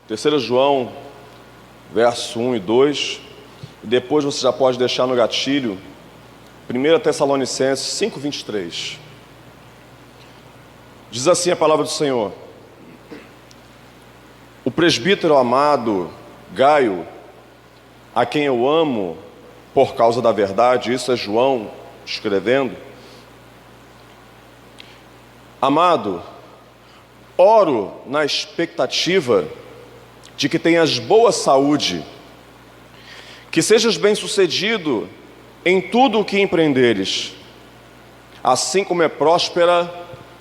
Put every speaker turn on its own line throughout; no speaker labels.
3 João, verso 1 e 2, e depois você já pode deixar no gatilho, 1 Tessalonicenses 5:23. Diz assim a palavra do Senhor: o presbítero amado Gaio, a quem eu amo por causa da verdade, isso é João escrevendo. Amado, oro na expectativa de que tenhas boa saúde, que sejas bem-sucedido em tudo o que empreenderes, assim como é próspera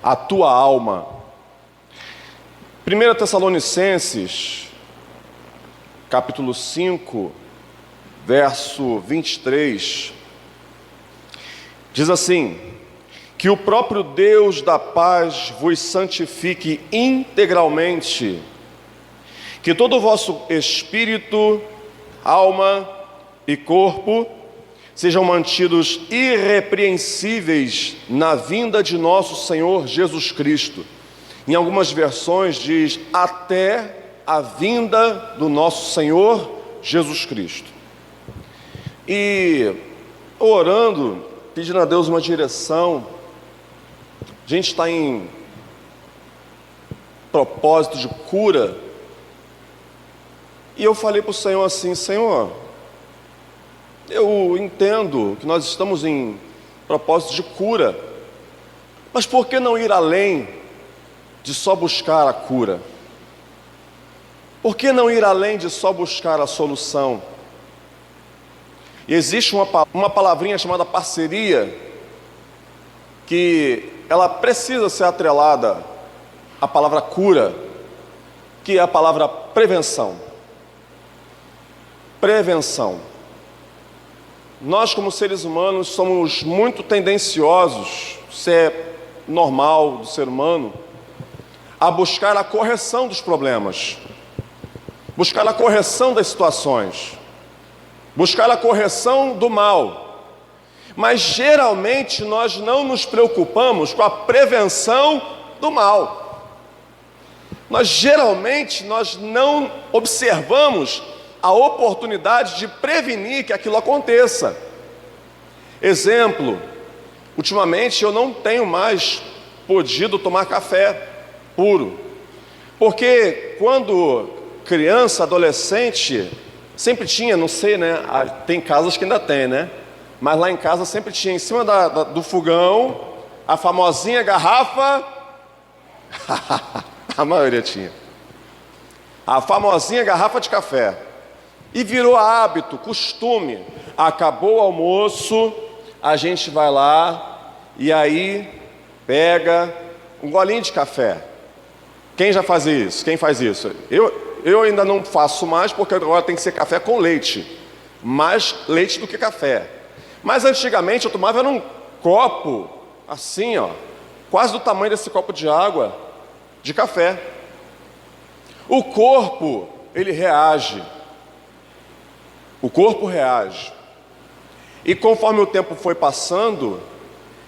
a tua alma. 1 Tessalonicenses, capítulo 5, verso 23, diz assim: que o próprio Deus da paz vos santifique integralmente, que todo o vosso espírito, alma e corpo sejam mantidos irrepreensíveis na vinda de nosso Senhor Jesus Cristo. Em algumas versões diz até a vinda do nosso Senhor Jesus Cristo. E orando, pedindo a Deus uma direção, a gente está em propósito de cura, e eu falei para o Senhor assim: Senhor, eu entendo que nós estamos em propósito de cura, mas por que não ir além de só buscar a cura? Por que não ir além de só buscar a solução? E existe uma palavrinha chamada parceria, que ela precisa ser atrelada à palavra cura, que é a palavra prevenção. Prevenção. Nós, como seres humanos, somos muito tendenciosos, isso é normal do ser humano, a buscar a correção dos problemas, buscar a correção das situações, buscar a correção do mal. Mas geralmente nós não nos preocupamos com a prevenção do mal. Geralmente nós não observamos a oportunidade de prevenir que aquilo aconteça. Exemplo, ultimamente eu não tenho mais podido tomar café puro, porque quando criança, adolescente, sempre tinha, não sei, né? Tem casas que ainda tem, né? Mas lá em casa sempre tinha, em cima do fogão, a famosinha garrafa, a maioria tinha, a famosinha garrafa de café. E virou hábito, costume. Acabou o almoço, a gente vai lá e aí pega um golinho de café. Quem já fazia isso? Quem faz isso? Eu ainda não faço mais, porque agora tem que ser café com leite. Mais leite do que café. Mas antigamente eu tomava num copo, assim, ó, quase do tamanho desse copo de água, de café. O corpo, ele reage. O corpo reage. E conforme o tempo foi passando,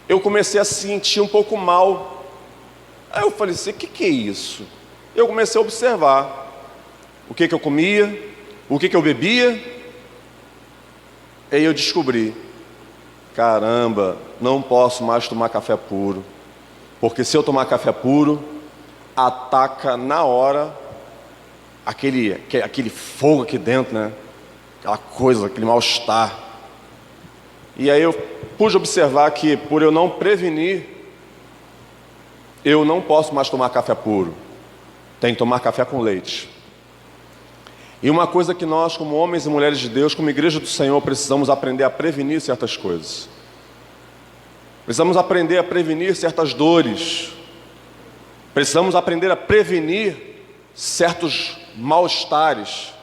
eu comecei a sentir um pouco mal. Aí eu falei assim: o que é isso? Eu comecei a observar o que eu comia, o que eu bebia. Aí eu descobri: caramba, não posso mais tomar café puro, porque se eu tomar café puro, ataca na hora aquele fogo aqui dentro, né? Aquela coisa, aquele mal-estar. E aí eu pude observar que, por eu não prevenir, eu não posso mais tomar café puro. Tem que tomar café com leite. E uma coisa que nós, como homens e mulheres de Deus, como igreja do Senhor, precisamos aprender a prevenir certas coisas. Precisamos aprender a prevenir certas dores. Precisamos aprender a prevenir certos mal-estares.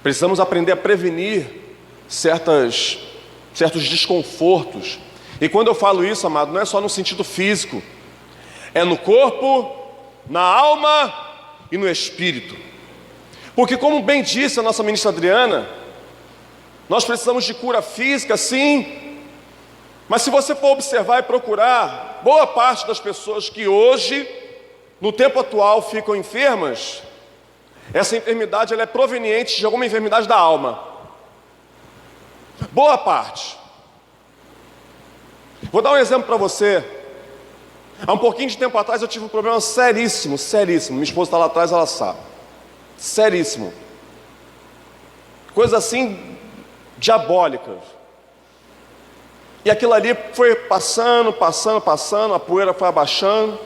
Precisamos aprender a prevenir certos desconfortos. E quando eu falo isso, amado, não é só no sentido físico. É no corpo, na alma e no espírito. Porque, como bem disse a nossa ministra Adriana, nós precisamos de cura física, sim. Mas se você for observar e procurar, boa parte das pessoas que hoje, no tempo atual, ficam enfermas, essa enfermidade ela é proveniente de alguma enfermidade da alma. Boa parte. Vou dar um exemplo para você. Há um pouquinho de tempo atrás eu tive um problema seríssimo. Minha esposa está lá atrás, ela sabe. Seríssimo. Coisa assim, diabólica. E aquilo ali foi passando, a poeira foi abaixando.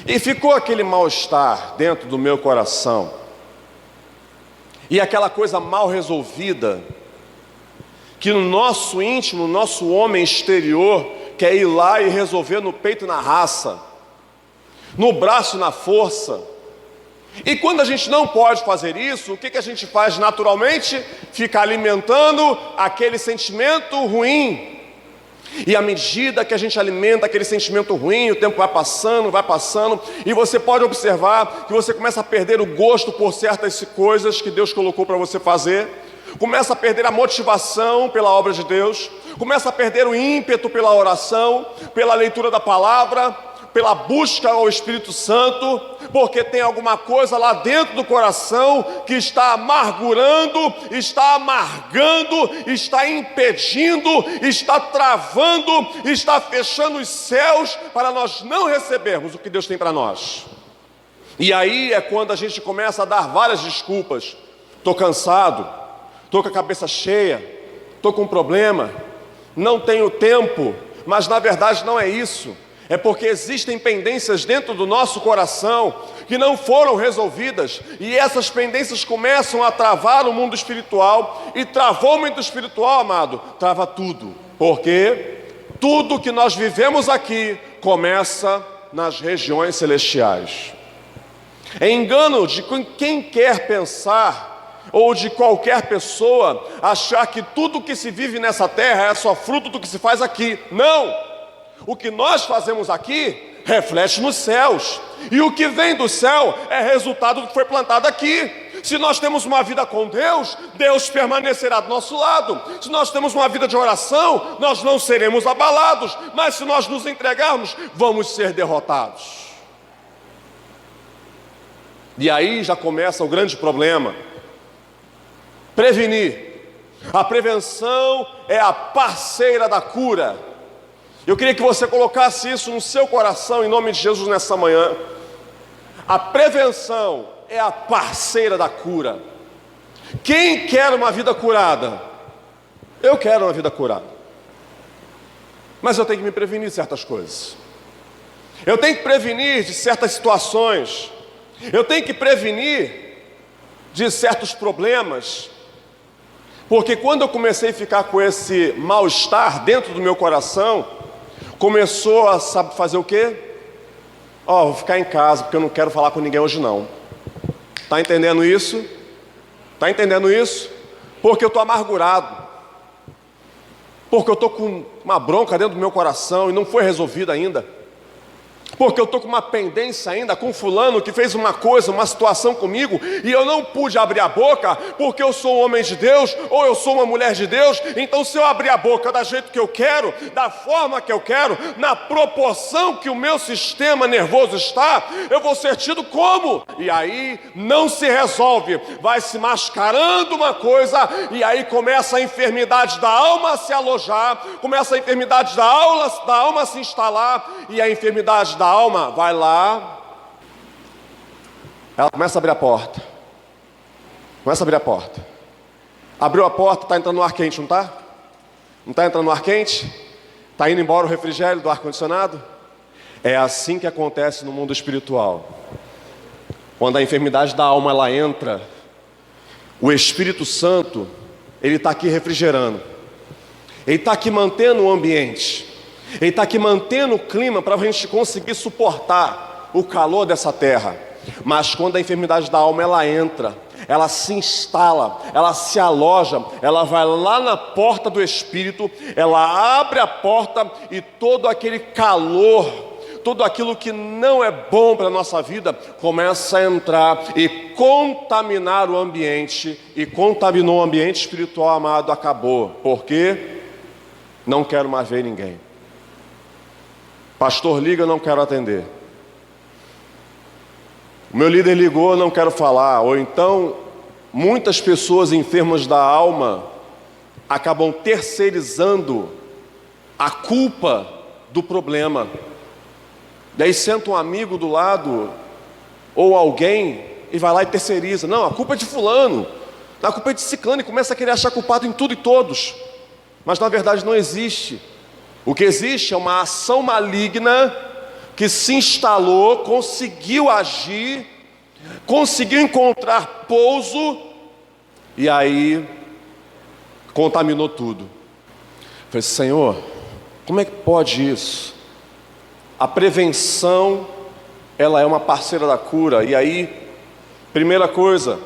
E ficou aquele mal-estar dentro do meu coração. E aquela coisa mal resolvida, que no nosso íntimo, no nosso homem exterior, quer ir lá e resolver no peito e na raça, no braço e na força. E quando a gente não pode fazer isso, o que a gente faz naturalmente? Fica alimentando aquele sentimento ruim. E à medida que a gente alimenta aquele sentimento ruim, o tempo vai passando, e você pode observar que você começa a perder o gosto por certas coisas que Deus colocou para você fazer, começa a perder a motivação pela obra de Deus, começa a perder o ímpeto pela oração, pela leitura da palavra, pela busca ao Espírito Santo, porque tem alguma coisa lá dentro do coração que está amargurando, está amargando, está impedindo, está travando, está fechando os céus para nós não recebermos o que Deus tem para nós. E aí é quando a gente começa a dar várias desculpas. Estou cansado, estou com a cabeça cheia, estou com um problema, não tenho tempo. Mas na verdade não é isso. É porque existem pendências dentro do nosso coração que não foram resolvidas, e essas pendências começam a travar o mundo espiritual. E travou o mundo espiritual, amado, trava tudo, porque tudo que nós vivemos aqui começa nas regiões celestiais. É engano de quem quer pensar, ou de qualquer pessoa, achar que tudo que se vive nessa terra é só fruto do que se faz aqui. Não! O que nós fazemos aqui reflete nos céus, e o que vem do céu é resultado do que foi plantado aqui. Se nós temos uma vida com Deus, Deus permanecerá do nosso lado. Se nós temos uma vida de oração, nós não seremos abalados. Mas se nós nos entregarmos, vamos ser derrotados. E aí já começa o grande problema. Prevenir. A prevenção é a parceira da cura. Eu queria que você colocasse isso no seu coração, em nome de Jesus, nessa manhã. A prevenção é a parceira da cura. Quem quer uma vida curada? Eu quero uma vida curada. Mas eu tenho que me prevenir de certas coisas. Eu tenho que prevenir de certas situações. Eu tenho que prevenir de certos problemas. Porque quando eu comecei a ficar com esse mal-estar dentro do meu coração, começou a saber fazer o quê? Vou ficar em casa porque eu não quero falar com ninguém hoje não. Está entendendo isso? Está entendendo isso? Porque eu estou amargurado. Porque eu estou com uma bronca dentro do meu coração e não foi resolvida ainda. Porque eu estou com uma pendência ainda com fulano que fez uma coisa, uma situação comigo, e eu não pude abrir a boca, porque eu sou um homem de Deus, ou eu sou uma mulher de Deus. Então se eu abrir a boca da jeito que eu quero, da forma que eu quero, na proporção que o meu sistema nervoso está, eu vou ser tido como? E aí não se resolve, vai se mascarando uma coisa, e aí começa a enfermidade da alma a se alojar, começa a enfermidade da alma a se instalar, e a enfermidade da alma vai lá, ela começa a abrir a porta. Abriu a porta, está entrando no ar quente, não está? Não está entrando no ar quente? Está indo embora o refrigério do ar-condicionado? É assim que acontece no mundo espiritual. Quando a enfermidade da alma ela entra, o Espírito Santo, ele está aqui refrigerando, ele está aqui mantendo o ambiente, ele está aqui mantendo o clima para a gente conseguir suportar o calor dessa terra. Mas quando a enfermidade da alma ela entra, ela se instala, ela se aloja, ela vai lá na porta do Espírito, ela abre a porta e todo aquele calor, tudo aquilo que não é bom para a nossa vida, começa a entrar e contaminar o ambiente. E contaminou o ambiente espiritual, amado, acabou. Por quê? Não quero mais ver ninguém. Pastor liga, não quero atender. O meu líder ligou, não quero falar. Ou então, muitas pessoas enfermas da alma acabam terceirizando a culpa do problema. Daí senta um amigo do lado, ou alguém, e vai lá e terceiriza. Não, a culpa é de fulano, a culpa é de ciclano, e começa a querer achar culpado em tudo e todos. Mas na verdade não existe. O que existe é uma ação maligna que se instalou, conseguiu agir, conseguiu encontrar pouso, e aí contaminou tudo. Eu falei, Senhor, como é que pode isso? A prevenção, ela é uma parceira da cura. E aí, primeira coisa,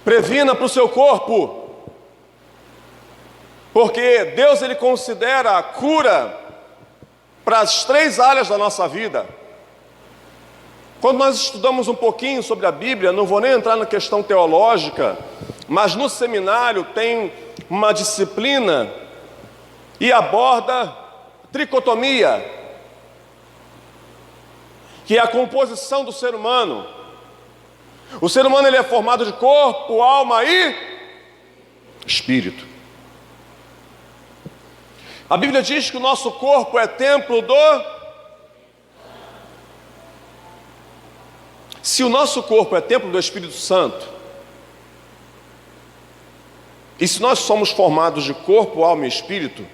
previna para o seu corpo, porque Deus, Ele considera a cura para as 3 áreas da nossa vida. Quando nós estudamos um pouquinho sobre a Bíblia, não vou nem entrar na questão teológica, mas no seminário tem uma disciplina e aborda tricotomia, que é a composição do ser humano. O ser humano, ele é formado de corpo, alma e espírito. A Bíblia diz que o nosso corpo é templo do... Se o nosso corpo é templo do Espírito Santo, e se nós somos formados de corpo, alma e espírito,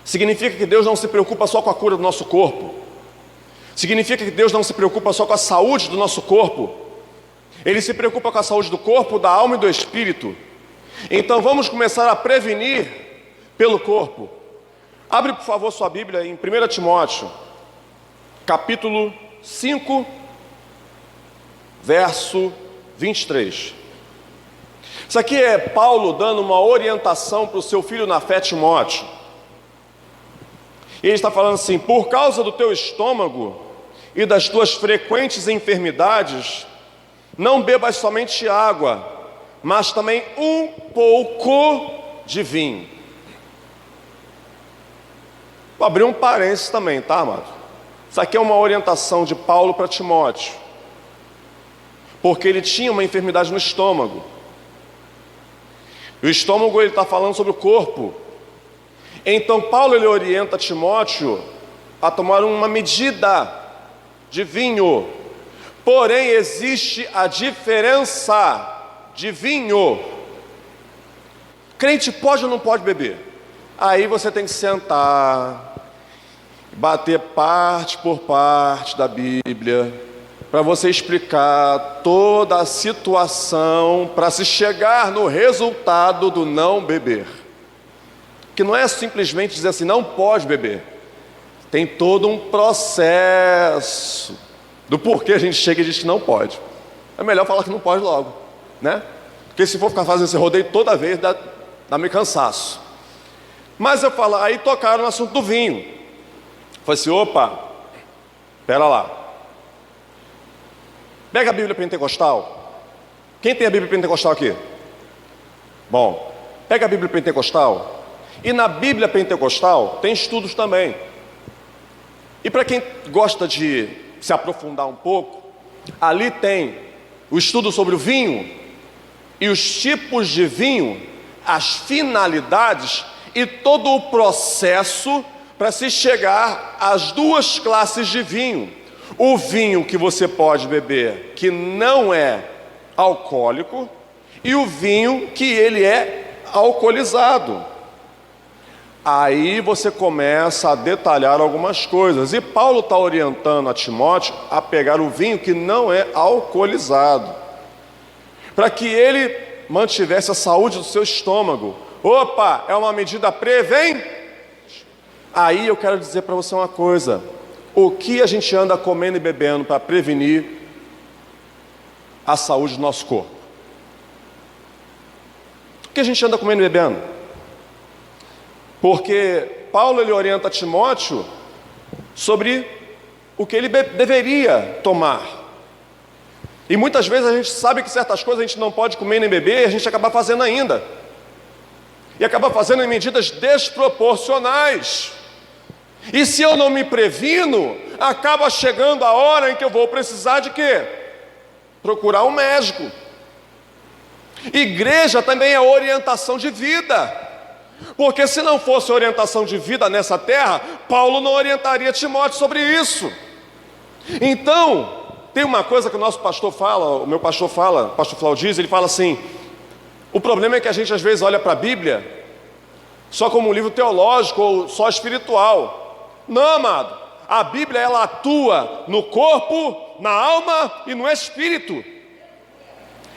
significa que Deus não se preocupa só com a cura do nosso corpo. Significa que Deus não se preocupa só com a saúde do nosso corpo. Ele se preocupa com a saúde do corpo, da alma e do espírito. Então vamos começar a prevenir pelo corpo. Abre por favor sua Bíblia em 1 Timóteo, capítulo 5, verso 23. Isso aqui é Paulo dando uma orientação para o seu filho na fé, Timóteo. Ele está falando assim: por causa do teu estômago e das tuas frequentes enfermidades, não bebas somente água, mas também um pouco de vinho. Vou abrir um parênteses também, tá, amado? Isso aqui é uma orientação de Paulo para Timóteo, porque ele tinha uma enfermidade no estômago. E o estômago, ele está falando sobre o corpo. Então Paulo, ele orienta Timóteo a tomar uma medida de vinho. Porém existe a diferença de vinho. Crente pode ou não pode beber? Aí você tem que sentar, bater parte por parte da Bíblia, para você explicar toda a situação, para se chegar no resultado do não beber. Que não é simplesmente dizer assim, não pode beber. Tem todo um processo do porquê a gente chega e diz que não pode. É melhor falar que não pode logo, né? Porque se for ficar fazendo esse rodeio toda vez, dá meio cansaço. Mas eu falo, aí tocaram no assunto do vinho. Eu falei assim, opa, pera lá. Pega a Bíblia Pentecostal. Quem tem a Bíblia Pentecostal aqui? Bom, pega a Bíblia Pentecostal. E na Bíblia Pentecostal tem estudos também. E para quem gosta de se aprofundar um pouco, ali tem o estudo sobre o vinho e os tipos de vinho, as finalidades e todo o processo para se chegar às 2 classes de vinho. O vinho que você pode beber, que não é alcoólico, e o vinho que ele é alcoolizado. Aí você começa a detalhar algumas coisas. E Paulo está orientando a Timóteo a pegar o vinho que não é alcoolizado, para que ele mantivesse a saúde do seu estômago. Opa, é uma medida preventiva. Aí eu quero dizer para você uma coisa: o que a gente anda comendo e bebendo para prevenir a saúde do nosso corpo? O que a gente anda comendo e bebendo? Porque Paulo, ele orienta Timóteo sobre o que ele deveria tomar. E muitas vezes a gente sabe que certas coisas a gente não pode comer nem beber, e a gente acaba fazendo ainda. E acaba fazendo em medidas desproporcionais. E se eu não me previno, acaba chegando a hora em que eu vou precisar de quê? Procurar um médico. Igreja também é orientação de vida. Porque se não fosse orientação de vida nessa terra, Paulo não orientaria Timóteo sobre isso. Então, tem uma coisa que o nosso pastor fala, o meu pastor fala, o pastor Flaudiz, ele fala assim: o problema é que a gente às vezes olha para a Bíblia só como um livro teológico ou só espiritual. Não, amado, a Bíblia ela atua no corpo, na alma e no espírito.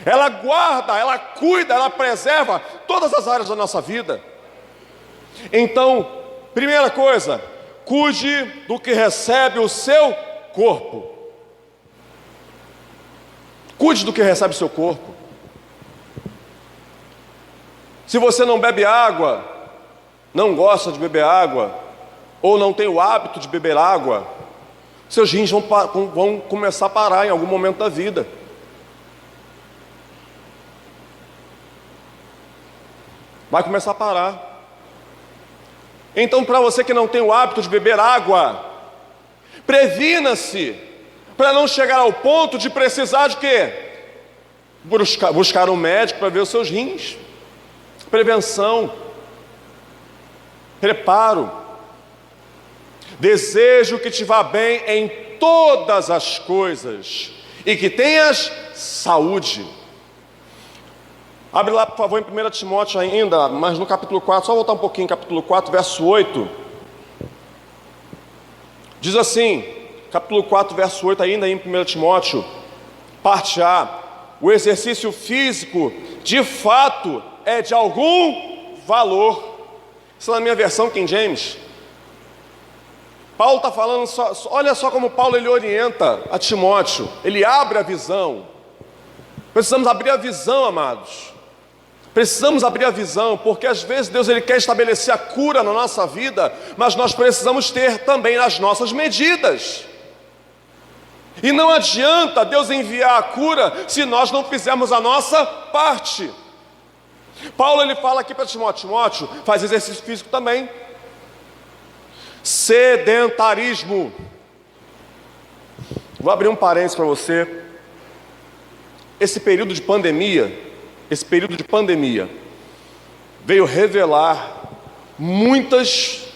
Ela guarda, ela cuida, ela preserva todas as áreas da nossa vida. Então, primeira coisa, cuide do que recebe o seu corpo. Cuide do que recebe o seu corpo. Se você não bebe água, não gosta de beber água, ou não tem o hábito de beber água, seus rins vão começar a parar em algum momento da vida. Vai começar a parar. Então, para você que não tem o hábito de beber água, previna-se, para não chegar ao ponto de precisar de quê? Buscar um médico para ver os seus rins. Prevenção, preparo. Desejo que te vá bem em todas as coisas e que tenhas saúde. Abre lá, por favor, em 1 Timóteo ainda, mas no capítulo 4, só voltar um pouquinho, capítulo 4, verso 8. Diz assim, capítulo 4, verso 8, ainda em 1 Timóteo, parte A: o exercício físico, de fato, é de algum valor. Isso é na minha versão, King James. Paulo está falando, olha só como Paulo ele orienta a Timóteo, ele abre a visão. Precisamos abrir a visão, amados. Precisamos abrir a visão, porque às vezes Deus ele quer estabelecer a cura na nossa vida, mas nós precisamos ter também as nossas medidas. E não adianta Deus enviar a cura se nós não fizermos a nossa parte. Paulo ele fala aqui para Timóteo: Timóteo, faz exercício físico também. Sedentarismo. Vou abrir um parênteses para você. Esse período de pandemia veio revelar muitas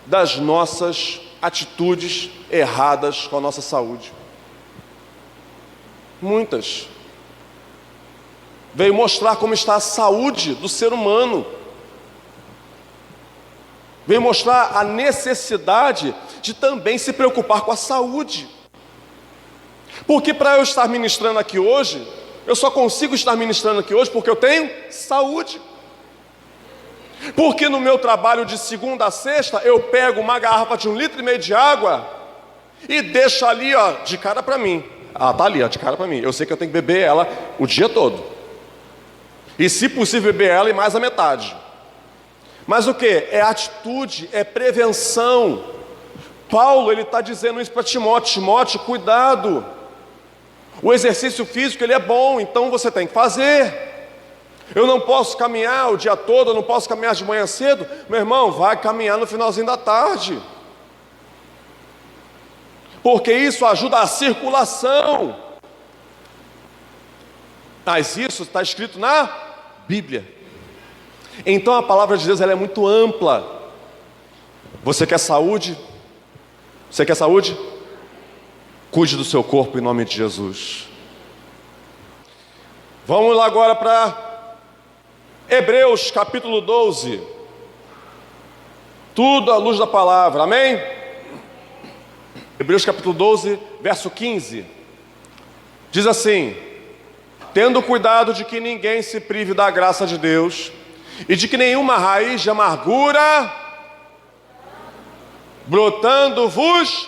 das nossas atitudes erradas com a nossa saúde. Muitas. Veio mostrar como está a saúde do ser humano. Veio mostrar a necessidade de também se preocupar com a saúde. Porque para eu estar ministrando aqui hoje, eu só consigo estar ministrando aqui hoje porque eu tenho saúde. Porque no meu trabalho de segunda a sexta, eu pego uma garrafa de 1,5 litro de água e deixo ali, ó, de cara para mim. Ah, tá ali, ó, de cara para mim. Eu sei que eu tenho que beber ela o dia todo. E se possível beber ela e mais a metade. Mas o que? É atitude, é prevenção. Paulo ele está dizendo isso para Timóteo: Timóteo, cuidado. O exercício físico ele é bom, então você tem que fazer. Eu não posso caminhar o dia todo, eu não posso caminhar de manhã cedo. Meu irmão, vai caminhar no finalzinho da tarde. Porque isso ajuda a circulação. Mas isso está escrito na Bíblia. Então a palavra de Deus ela é muito ampla. Você quer saúde? Você quer saúde? Cuide do seu corpo em nome de Jesus. Vamos lá agora para Hebreus capítulo 12. Tudo à luz da palavra, amém? Hebreus capítulo 12, verso 15. Diz assim: tendo cuidado de que ninguém se prive da graça de Deus, e de que nenhuma raiz de amargura brotando-vos,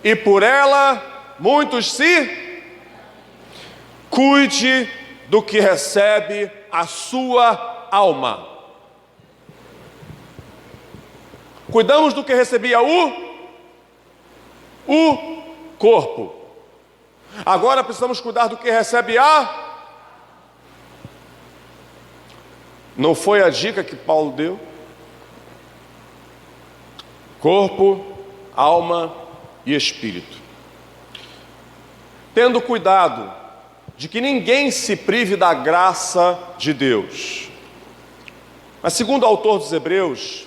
e por ela muitos se... Cuide do que recebe a sua alma. Cuidamos do que recebia o corpo. Agora precisamos cuidar do que recebe a... Não foi a dica que Paulo deu? Corpo, alma e espírito. Tendo cuidado de que ninguém se prive da graça de Deus. Mas segundo o autor dos Hebreus,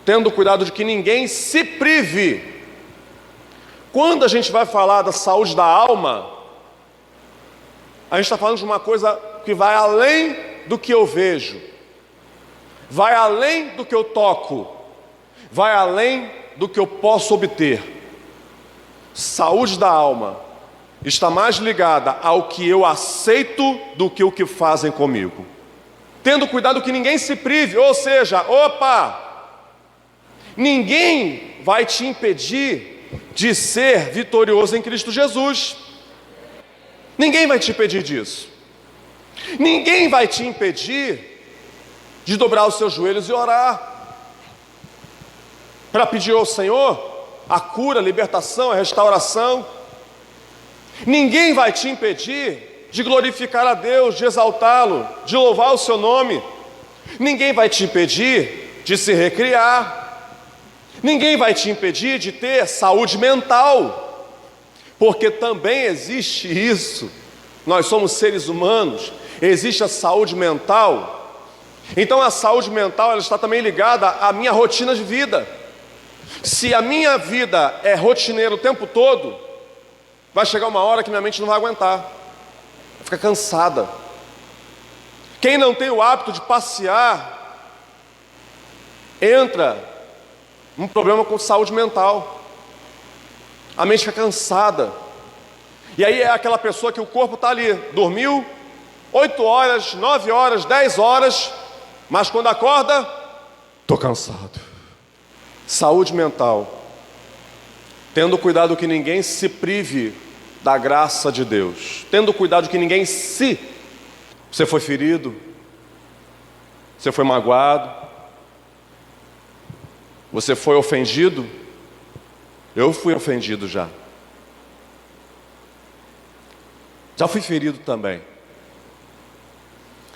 tendo cuidado de que ninguém se prive. Quando a gente vai falar da saúde da alma, a gente está falando de uma coisa que vai além do que eu vejo, vai além do que eu toco, vai além do que eu posso obter. Saúde da alma está mais ligada ao que eu aceito do que o que fazem comigo. Tendo cuidado que ninguém se prive, ou seja, ninguém vai te impedir de ser vitorioso em Cristo Jesus. Ninguém vai te impedir disso. Ninguém vai te impedir de dobrar os seus joelhos e orar, para pedir ao Senhor a cura, a libertação, a restauração. Ninguém vai te impedir de glorificar a Deus, de exaltá-lo, de louvar o seu nome. Ninguém vai te impedir de se recriar. Ninguém vai te impedir de ter saúde mental, porque também existe isso. Nós somos seres humanos, existe a saúde mental. Então a saúde mental, ela está também ligada à minha rotina de vida. Se a minha vida é rotineira o tempo todo, vai chegar uma hora que minha mente não vai aguentar, vai ficar cansada. Quem não tem o hábito de passear, entra num problema com saúde mental. A mente fica cansada. E aí é aquela pessoa que o corpo está ali, dormiu 8 horas, 9 horas, 10 horas, mas quando acorda, estou cansado. Saúde mental. Tendo cuidado que ninguém se prive da graça de Deus. Tendo cuidado que ninguém se... Você foi ferido, você foi magoado, você foi ofendido. Eu fui ofendido já. Já fui ferido também.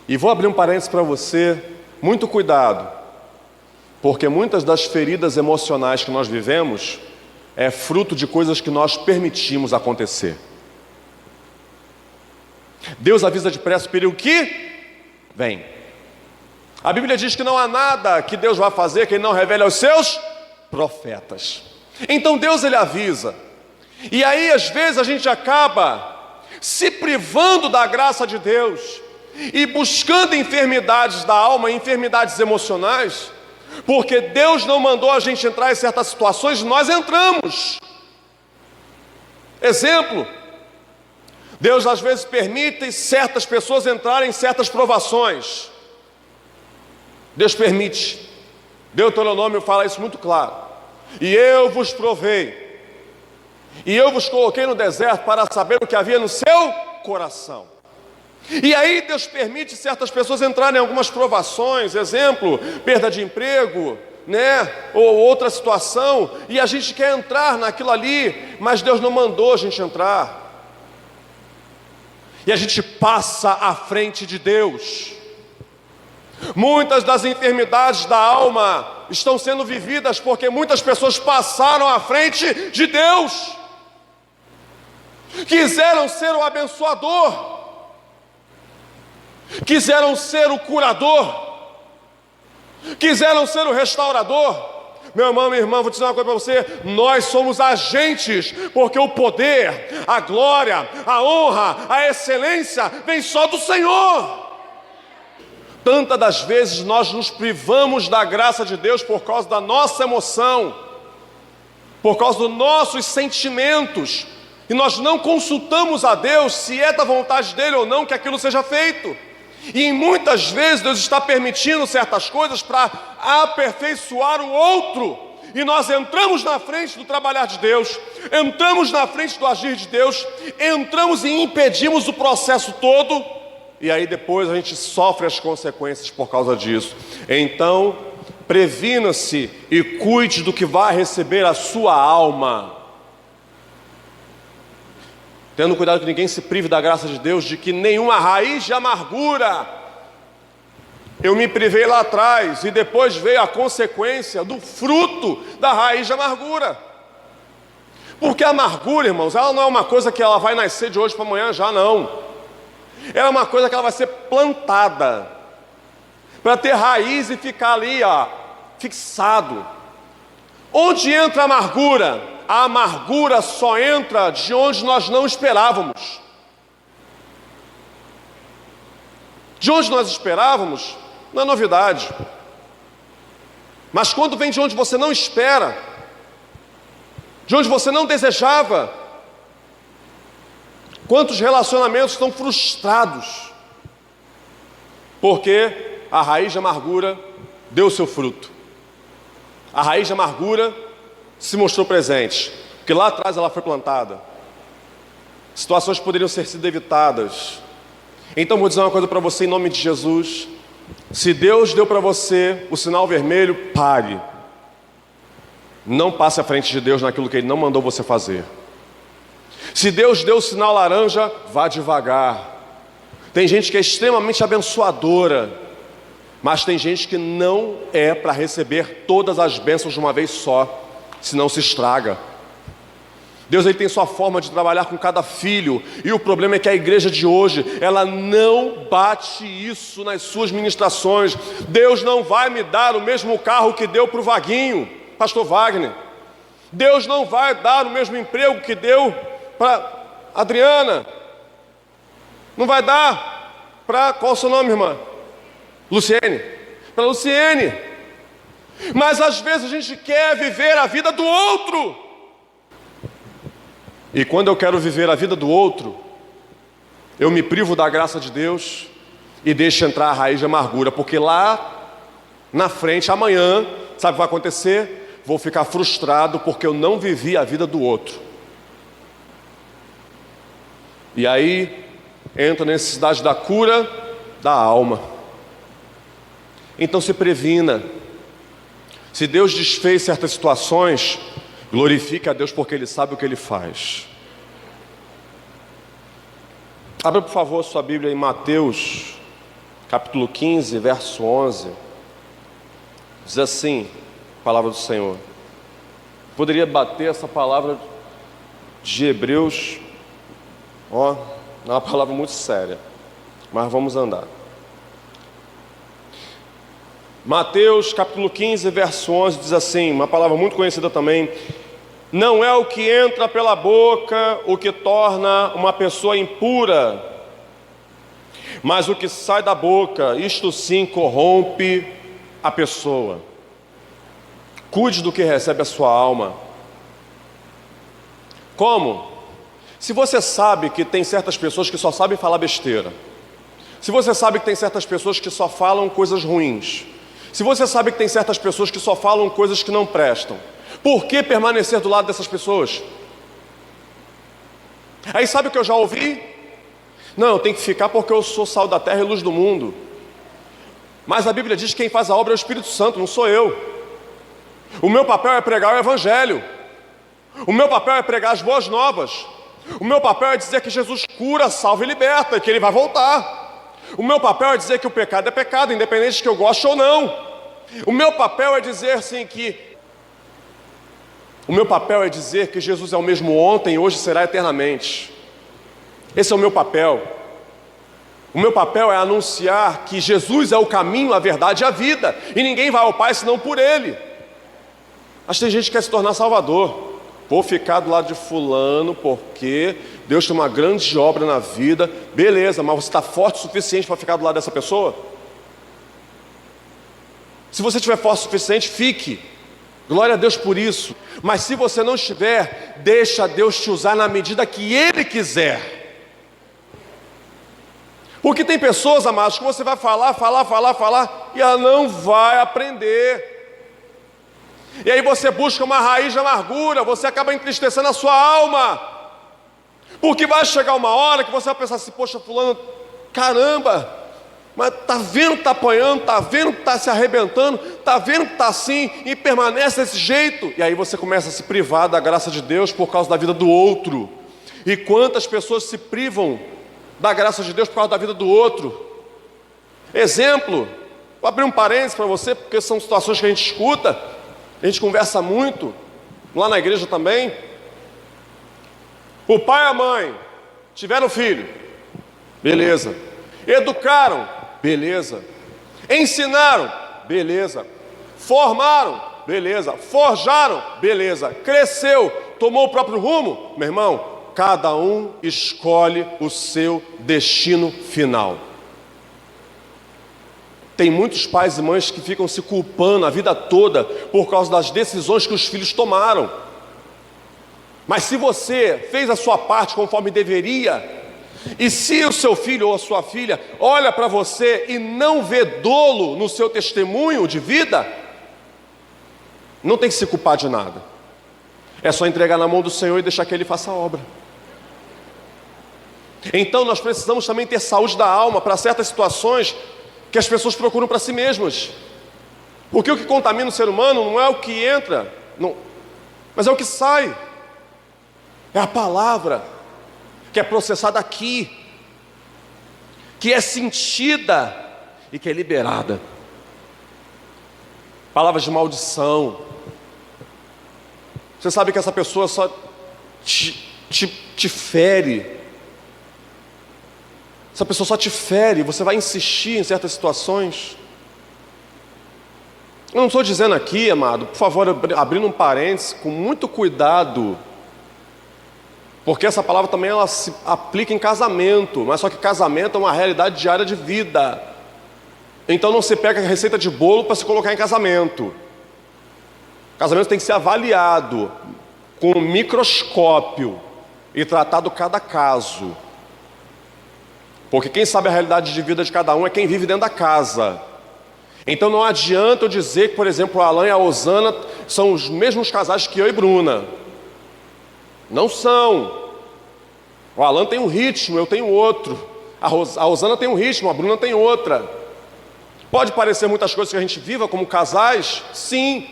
E vou abrir um parênteses para você. Muito cuidado, porque muitas das feridas emocionais que nós vivemos é fruto de coisas que nós permitimos acontecer. Deus avisa depressa o perigo que vem. A Bíblia diz que não há nada que Deus vai fazer que Ele não revele aos seus profetas. Então Deus, Ele avisa. E aí às vezes a gente acaba se privando da graça de Deus e buscando enfermidades da alma, enfermidades emocionais, porque Deus não mandou a gente entrar em certas situações, nós entramos. Exemplo, Deus às vezes permite certas pessoas entrarem em certas provações. Deus permite. Deuteronômio fala isso muito claro. E eu vos provei, e eu vos coloquei no deserto para saber o que havia no seu coração. E aí Deus permite certas pessoas entrarem em algumas provações, exemplo, perda de emprego, ou outra situação, e a gente quer entrar naquilo ali, mas Deus não mandou a gente entrar. E a gente passa à frente de Deus. Muitas das enfermidades da alma estão sendo vividas porque muitas pessoas passaram à frente de Deus. Quiseram ser o abençoador, quiseram ser o curador, quiseram ser o restaurador. Meu irmão, minha irmã, vou dizer uma coisa para você: nós somos agentes, porque o poder, a glória, a honra, a excelência vem só do Senhor. Tantas das vezes nós nos privamos da graça de Deus por causa da nossa emoção, por causa dos nossos sentimentos, e nós não consultamos a Deus se é da vontade dEle ou não que aquilo seja feito. E muitas vezes Deus está permitindo certas coisas para aperfeiçoar o outro, e nós entramos na frente do trabalhar de Deus, entramos na frente do agir de Deus, entramos e impedimos o processo todo, e aí depois a gente sofre as consequências por causa disso. Então, previna-se e cuide do que vai receber a sua alma, tendo cuidado que ninguém se prive da graça de Deus, de que nenhuma raiz de amargura. Eu me privei lá atrás e depois veio a consequência do fruto da raiz de amargura. Porque a amargura, irmãos, ela não é uma coisa que ela vai nascer de hoje para amanhã já, não. Ela é uma coisa que ela vai ser plantada, para ter raiz e ficar ali, fixado. Onde entra a amargura? A amargura só entra de onde nós não esperávamos. De onde nós esperávamos, não é novidade. Mas quando vem de onde você não espera, de onde você não desejava, quantos relacionamentos estão frustrados, porque a raiz de amargura deu seu fruto. A raiz de amargura se mostrou presente, porque lá atrás ela foi plantada. Situações poderiam ter sido evitadas. Então vou dizer uma coisa para você em nome de Jesus. Se Deus deu para você o sinal vermelho, pare. Não passe à frente de Deus naquilo que Ele não mandou você fazer. Se Deus deu o sinal laranja, vá devagar. Tem gente que é extremamente abençoadora, mas tem gente que não é para receber todas as bênçãos de uma vez só, senão se estraga. Deus, Ele tem sua forma de trabalhar com cada filho, e o problema é que a igreja de hoje, ela não bate isso nas suas ministrações. Deus não vai me dar o mesmo carro que deu para o Vaguinho, pastor Wagner. Deus não vai dar o mesmo emprego que deu para Adriana. Não vai dar para, qual é o seu nome, irmã? Luciene. Para Luciene. Mas às vezes a gente quer viver a vida do outro. E quando eu quero viver a vida do outro, eu me privo da graça de Deus e deixo entrar a raiz de amargura, porque lá na frente, amanhã, sabe o que vai acontecer? Vou ficar frustrado porque eu não vivi a vida do outro. E aí entra a necessidade da cura da alma. Então se previna. Se Deus desfez certas situações, glorifique a Deus porque Ele sabe o que Ele faz. Abra por favor sua Bíblia em Mateus capítulo 15, verso 11. Diz assim, a palavra do Senhor. Poderia bater essa palavra de Hebreus, é uma palavra muito séria, mas vamos andar. Mateus capítulo 15, verso 11 diz assim, uma palavra muito conhecida também: não é o que entra pela boca o que torna uma pessoa impura, mas o que sai da boca, isto sim corrompe a pessoa. Cuide do que recebe a sua alma. Como? Se você sabe que tem certas pessoas que só sabem falar besteira, se você sabe que tem certas pessoas que só falam coisas ruins, se você sabe que tem certas pessoas que só falam coisas que não prestam, por que permanecer do lado dessas pessoas? Aí sabe o que eu já ouvi? Não, eu tenho que ficar porque eu sou sal da terra e luz do mundo. Mas a Bíblia diz que quem faz a obra é o Espírito Santo, não sou eu. O meu papel é pregar o Evangelho. O meu papel é pregar as boas novas. O meu papel é dizer que Jesus cura, salva e liberta, e que Ele vai voltar. O meu papel é dizer que o pecado é pecado, independente de que eu goste ou não. O meu papel é dizer assim o meu papel é dizer que Jesus é o mesmo ontem e hoje será eternamente. Esse é o meu papel. O meu papel é anunciar que Jesus é o caminho, a verdade e a vida, e ninguém vai ao Pai senão por Ele. Mas tem gente que quer se tornar salvador. Vou ficar do lado de fulano porque Deus tem uma grande obra na vida. Beleza, mas você está forte o suficiente para ficar do lado dessa pessoa? Se você estiver forte o suficiente, fique. Glória a Deus por isso. Mas se você não estiver, deixa Deus te usar na medida que Ele quiser. Porque tem pessoas, amados, que você vai falar, e ela não vai aprender. E aí você busca uma raiz de amargura, você acaba entristecendo a sua alma. Porque vai chegar uma hora que você vai pensar assim, poxa, fulano, caramba, mas tá vendo que tá apanhando, tá vendo que tá se arrebentando, tá vendo que tá assim, e permanece desse jeito. E aí você começa a se privar da graça de Deus por causa da vida do outro. E quantas pessoas se privam da graça de Deus por causa da vida do outro? Exemplo, vou abrir um parênteses para você, porque são situações que a gente escuta, a gente conversa muito, lá na igreja também. O pai e a mãe tiveram filho, beleza. Educaram, beleza. Ensinaram, beleza. Formaram, beleza. Forjaram, beleza. Cresceu, tomou o próprio rumo, meu irmão, cada um escolhe o seu destino final. Tem muitos pais e mães que ficam se culpando a vida toda por causa das decisões que os filhos tomaram. Mas se você fez a sua parte conforme deveria, e se o seu filho ou a sua filha olha para você e não vê dolo no seu testemunho de vida, não tem que se culpar de nada. É só entregar na mão do Senhor e deixar que Ele faça a obra. Então nós precisamos também ter saúde da alma para certas situações que as pessoas procuram para si mesmas. Porque o que contamina o ser humano não é o que entra, não, mas é o que sai. É a palavra que é processada aqui, que é sentida e que é liberada. Palavras de maldição. Você sabe que essa pessoa só te fere. Essa pessoa só te fere, você vai insistir em certas situações. Eu não estou dizendo aqui, amado, por favor, abrindo um parênteses, com muito cuidado, porque essa palavra também ela se aplica em casamento, mas só que casamento é uma realidade diária de vida. Então não se pega a receita de bolo para se colocar em casamento. Casamento tem que ser avaliado com um microscópio e tratado cada caso. Porque quem sabe a realidade de vida de cada um é quem vive dentro da casa. Então não adianta eu dizer que, por exemplo, o Alan e a Osana são os mesmos casais que eu e Bruna. Não são. O Alan tem um ritmo, eu tenho outro. A Osana tem um ritmo, a Bruna tem outra. Pode parecer muitas coisas que a gente viva como casais, sim.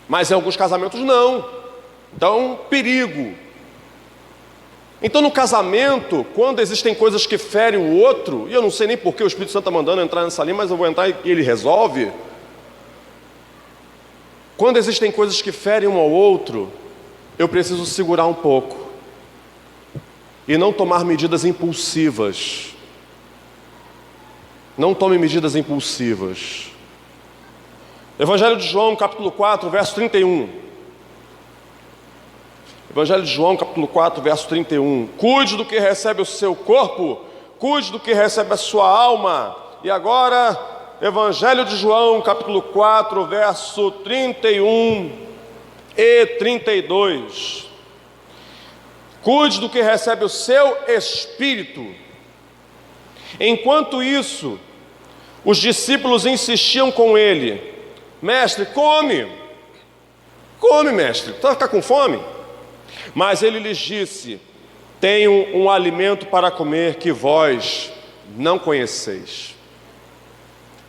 Mas em alguns casamentos não. Então, perigo. Então no casamento, quando existem coisas que ferem o outro, e eu não sei nem por que o Espírito Santo está mandando entrar nessa linha, mas eu vou entrar e ele resolve. Quando existem coisas que ferem um ao outro, eu preciso segurar um pouco e não tomar medidas impulsivas. Não tome medidas impulsivas. Evangelho de João, capítulo 4, verso 31. Evangelho de João, capítulo 4, verso 31. Cuide do que recebe o seu corpo, cuide do que recebe a sua alma. E agora, Evangelho de João, capítulo 4, verso 31 e 32. Cuide do que recebe o seu espírito. Enquanto isso, os discípulos insistiam com ele: mestre, come, mestre, tu vai ficar com fome? Mas ele lhes disse: tenho um alimento para comer que vós não conheceis.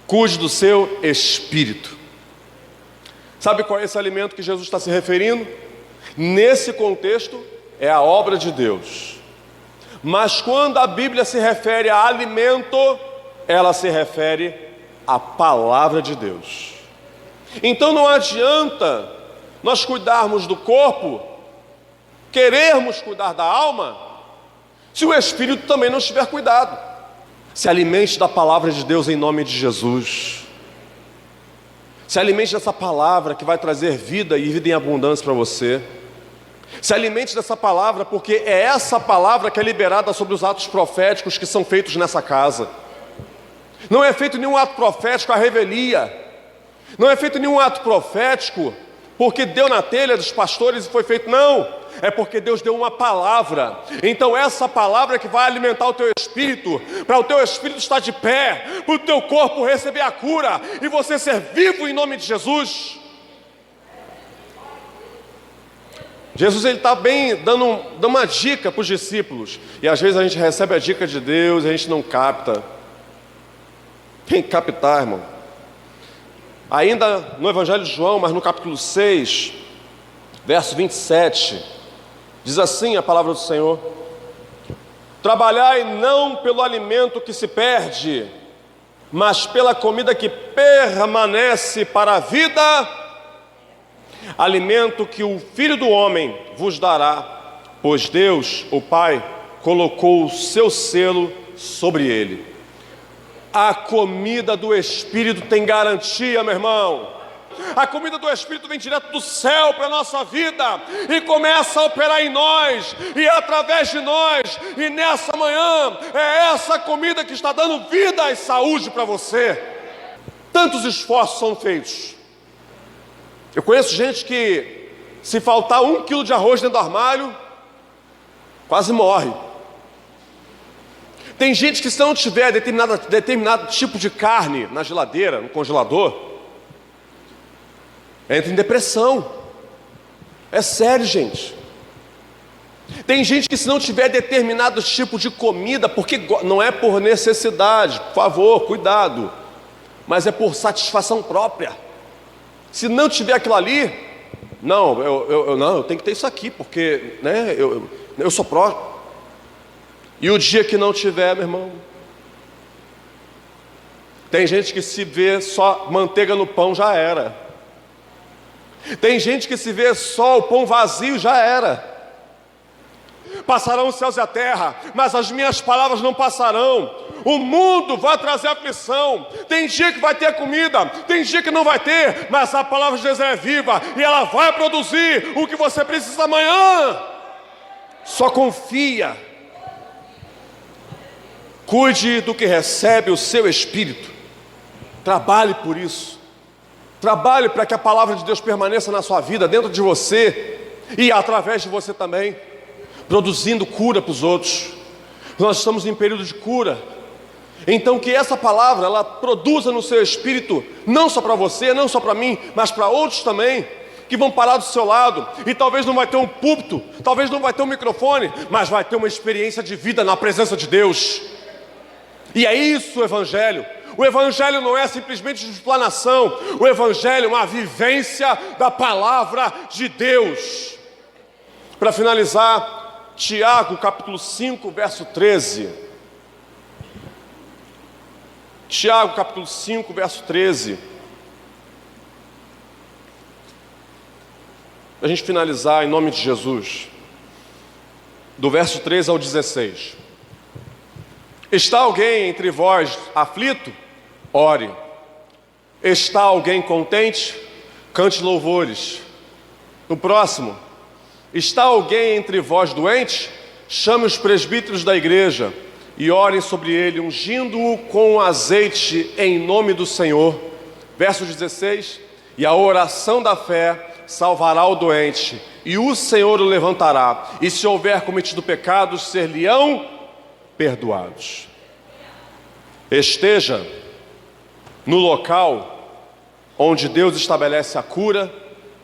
Cuide do seu espírito. Sabe qual é esse alimento que Jesus está se referindo? Nesse contexto, é a obra de Deus. Mas quando a Bíblia se refere a alimento, ela se refere à palavra de Deus. Então não adianta nós cuidarmos do corpo, querermos cuidar da alma, se o espírito também não estiver cuidado. Se alimente da palavra de Deus em nome de Jesus. Se alimente dessa palavra que vai trazer vida e vida em abundância para você. Se alimente dessa palavra, porque é essa palavra que é liberada sobre os atos proféticos que são feitos nessa casa. Não é feito nenhum ato profético à revelia. Não é feito nenhum ato profético porque deu na telha dos pastores e foi feito, não. É porque Deus deu uma palavra. Então essa palavra que vai alimentar o teu espírito, para o teu espírito estar de pé, para o teu corpo receber a cura e você ser vivo em nome de Jesus. Jesus está bem dando uma dica para os discípulos. E às vezes a gente recebe a dica de Deus e a gente não capta. Tem que captar, irmão. Ainda no Evangelho de João, mas no capítulo 6, verso 27, diz assim a palavra do Senhor: trabalhai não pelo alimento que se perde, mas pela comida que permanece para a vida, alimento que o Filho do Homem vos dará, pois Deus, o Pai, colocou o seu selo sobre ele. A comida do Espírito tem garantia, meu irmão. A comida do Espírito vem direto do céu para a nossa vida e começa a operar em nós e através de nós. E nessa manhã é essa comida que está dando vida e saúde para você. Tantos esforços são feitos. Eu conheço gente que, se faltar 1 quilo de arroz dentro do armário, quase morre. Tem gente que, se não tiver determinado tipo de carne na geladeira, no congelador, entra em depressão. É sério, gente. Tem gente que, se não tiver determinado tipo de comida, porque não é por necessidade, por favor, cuidado, mas é por satisfação própria. Se não tiver aquilo ali, não, eu tenho que ter isso aqui, porque né, eu sou pró. E o dia que não tiver, meu irmão, tem gente que se vê só manteiga no pão, já era. Tem gente que se vê só o pão vazio, já era. Passarão os céus e a terra, mas as minhas palavras não passarão. O mundo vai trazer aflição. Tem dia que vai ter comida, tem dia que não vai ter, mas a palavra de Deus é viva e ela vai produzir o que você precisa amanhã. Só confia. Cuide do que recebe o seu espírito. Trabalhe por isso. Trabalhe para que a palavra de Deus permaneça na sua vida, dentro de você e através de você também, produzindo cura para os outros. Nós estamos em período de cura. Então que essa palavra, ela produza no seu espírito, não só para você, não só para mim, mas para outros também, que vão parar do seu lado, e talvez não vai ter um púlpito, talvez não vai ter um microfone, mas vai ter uma experiência de vida na presença de Deus. E é isso o Evangelho. O Evangelho não é simplesmente explanação, o Evangelho é uma vivência da palavra de Deus. Para finalizar, Tiago capítulo 5, verso 13. Tiago capítulo 5, verso 13. Para a gente finalizar, em nome de Jesus, do verso 13 ao 16. Está alguém entre vós aflito? Ore. Está alguém contente? Cante louvores. No próximo. Está alguém entre vós doente? Chame os presbíteros da igreja e orem sobre ele, ungindo-o com azeite em nome do Senhor. Verso 16. E a oração da fé salvará o doente, e o Senhor o levantará, e se houver cometido pecados, ser-lhe-ão perdoados. Esteja no local onde Deus estabelece a cura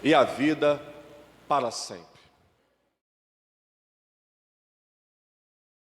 e a vida para sempre.